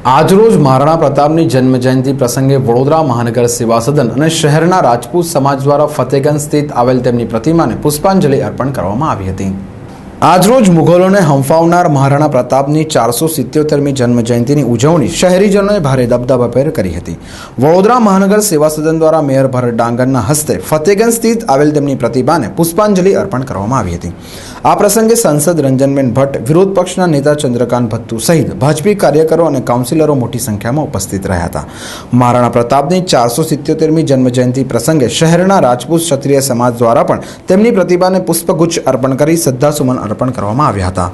આજરોજ મહારાણા પ્રતાપની જન્મજયંતિ પ્રસંગે વડોદરા મહાનગર સેવા સદન અને શહેરના રાજપૂત સમાજ દ્વારા ફતેગંજ સ્થિત આવેલ તેમની પ્રતિમાને પુષ્પાંજલિ અર્પણ કરવામાં આવી હતી। આજરોજ મુઘલોને હંફાવનાર મહારાણા પ્રતાપની 477મી જન્મજયંતિની ઉજવણી શહેરીજનોએ ભારે દબદબાભેર કરી હતી। વડોદરા મહાનગર સેવા સદન દ્વારા મેયર ભરત ડાંગરના હસ્તે ફતેગંજ સ્થિત આવેલ તેમની પ્રતિમાને પુષ્પાંજલિ અર્પણ કરવામાં આવી હતી। આ પ્રસંગે સાંસદ રંજનબેન ભટ્ટ, વિરોધ પક્ષના નેતા ચંદ્રકાંત ભત્તુ સહિત ભાજપી કાર્યકરો અને કાઉન્સિલરો મોટી સંખ્યામાં ઉપસ્થિત રહ્યા હતા। મહારાણા પ્રતાપની 477મી જન્મજયંતિ પ્રસંગે શહેરના રાજપૂત ક્ષત્રિય સમાજ દ્વારા પણ તેમની પ્રતિમાને પુષ્પગુચ્છ અર્પણ કરી શ્રદ્ધાસુમન અર્પણ કરવામાં આવ્યા હતા।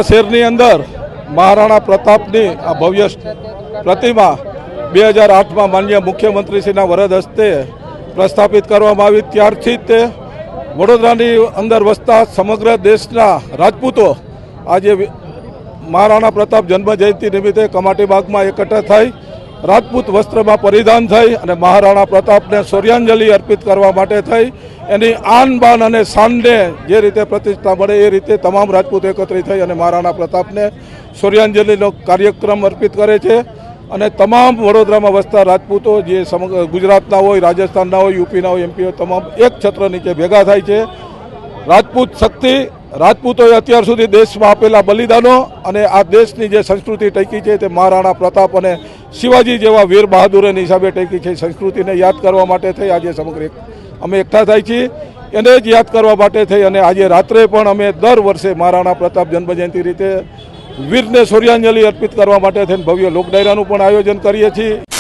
શહેરની અંદર મહારાણા પ્રતાપની આ ભવ્ય પ્રતિમા 2008માં માનનીય મુખ્યમંત્રીશ્રીના વરદ હસ્તે પ્રસ્થાપિત કરવામાં આવી। ત્યારથી તે વડોદરાની અંદર વસતા સમગ્ર દેશના રાજપૂતો આજે મહારાણા પ્રતાપ જન્મજયંતિ નિમિત્તે કમાટી બાગમાં એકઠા થઈ રાજપૂત વસ્ત્રમાં પરિધાન થઈ અને મહારાણા પ્રતાપને શૌર્યાંજલિ અર્પિત કરવા માટે થઈ એની આન બાન અને શાનને જે રીતે પ્રતિષ્ઠા મળે એ રીતે તમામ રાજપૂત એકત્રિત થઈ અને મહારાણા પ્રતાપને શૌર્યાંજલિનો કાર્યક્રમ અર્પિત કરે છે। અને તમામ વડોદરામાં વસતા રાજપૂતો જે સમગ્ર ગુજરાતના હોય, રાજસ્થાનના હોય, યુપીના હોય, એમપી હોય, તમામ એક છત્ર નીચે ભેગા થાય છે। રાજપૂત શક્તિ, રાજપૂતોએ અત્યાર સુધી દેશમાં આપેલા બલિદાનો અને આ દેશની જે સંસ્કૃતિ ટકી છે તે મહારાણા પ્રતાપ અને શિવાજી જેવા વીર બહાદુરોની હિસાબે ટકી છે। સંસ્કૃતિને યાદ કરવા માટે થઈ આજે સમગ્ર અમે એકઠા થાય છીએ, એને જ યાદ કરવા માટે થઈ અને આજે રાત્રે પણ અમે દર વર્ષે મહારાણા પ્રતાપ જન્મજયંતિ રીતે વીરને શૌર્યાંજલિ અર્પિત કરવા માટે થઈને ભવ્ય લોકડાયરાનું પણ આયોજન કરીએ છીએ।